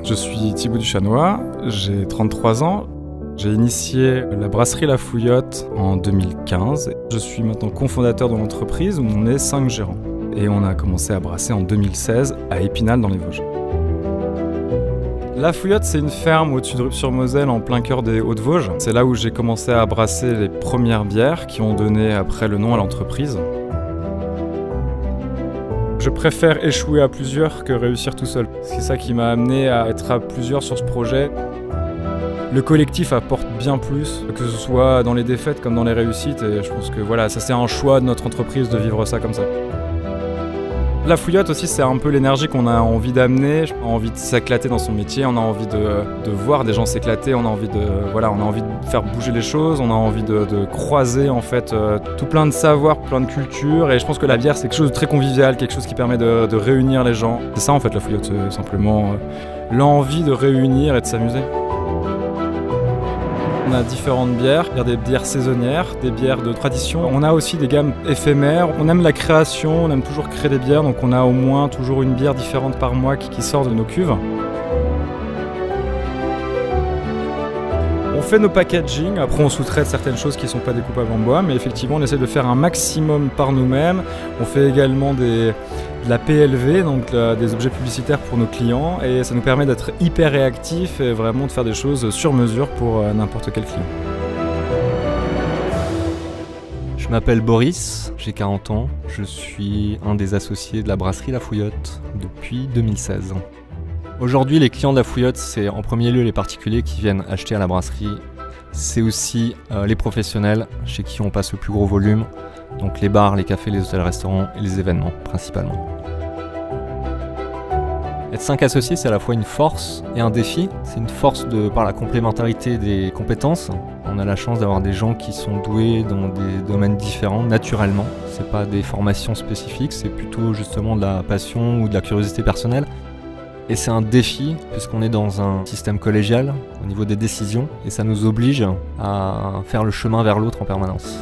Je suis Thibaut Duchanois, j'ai 33 ans. J'ai initié la brasserie La Fouillotte en 2015. Je suis maintenant cofondateur de l'entreprise où on est 5 gérants. Et on a commencé à brasser en 2016 à Épinal dans les Vosges. La Fouillotte, c'est une ferme au-dessus de Rupt-sur-Moselle en plein cœur des Hauts-de-Vosges. C'est là où j'ai commencé à brasser les premières bières qui ont donné après le nom à l'entreprise. Je préfère échouer à plusieurs que réussir tout seul. C'est ça qui m'a amené à être à plusieurs sur ce projet. Le collectif apporte bien plus, que ce soit dans les défaites comme dans les réussites. Et je pense que voilà, ça c'est un choix de notre entreprise de vivre ça comme ça. La Fouillotte aussi, c'est un peu l'énergie qu'on a envie d'amener. On a envie de s'éclater dans son métier, on a envie de voir des gens s'éclater, on a envie de faire bouger les choses, on a envie de croiser en fait tout plein de savoirs, plein de cultures. Et je pense que la bière, c'est quelque chose de très convivial, quelque chose qui permet de réunir les gens. C'est ça en fait la Fouillotte, c'est simplement l'envie de réunir et de s'amuser. On a différentes bières, il y a des bières saisonnières, des bières de tradition. On a aussi des gammes éphémères. On aime la création, on aime toujours créer des bières, donc on a au moins toujours une bière différente par mois qui sort de nos cuves. On fait nos packaging, après on sous-traite certaines choses qui ne sont pas découpables en bois, mais effectivement on essaie de faire un maximum par nous-mêmes. On fait également de la PLV, donc des objets publicitaires pour nos clients, et ça nous permet d'être hyper réactifs et vraiment de faire des choses sur mesure pour n'importe quel client. Je m'appelle Boris, j'ai 40 ans, je suis un des associés de la brasserie La Fouillotte depuis 2016. Aujourd'hui, les clients de La Fouillotte, c'est en premier lieu les particuliers qui viennent acheter à la brasserie. C'est aussi les professionnels chez qui on passe le plus gros volume, donc les bars, les cafés, les hôtels-restaurants et les événements principalement. Être 5 associés, c'est à la fois une force et un défi. C'est une force par la complémentarité des compétences. On a la chance d'avoir des gens qui sont doués dans des domaines différents, naturellement. C'est pas des formations spécifiques, c'est plutôt justement de la passion ou de la curiosité personnelle. Et c'est un défi puisqu'on est dans un système collégial au niveau des décisions et ça nous oblige à faire le chemin vers l'autre en permanence.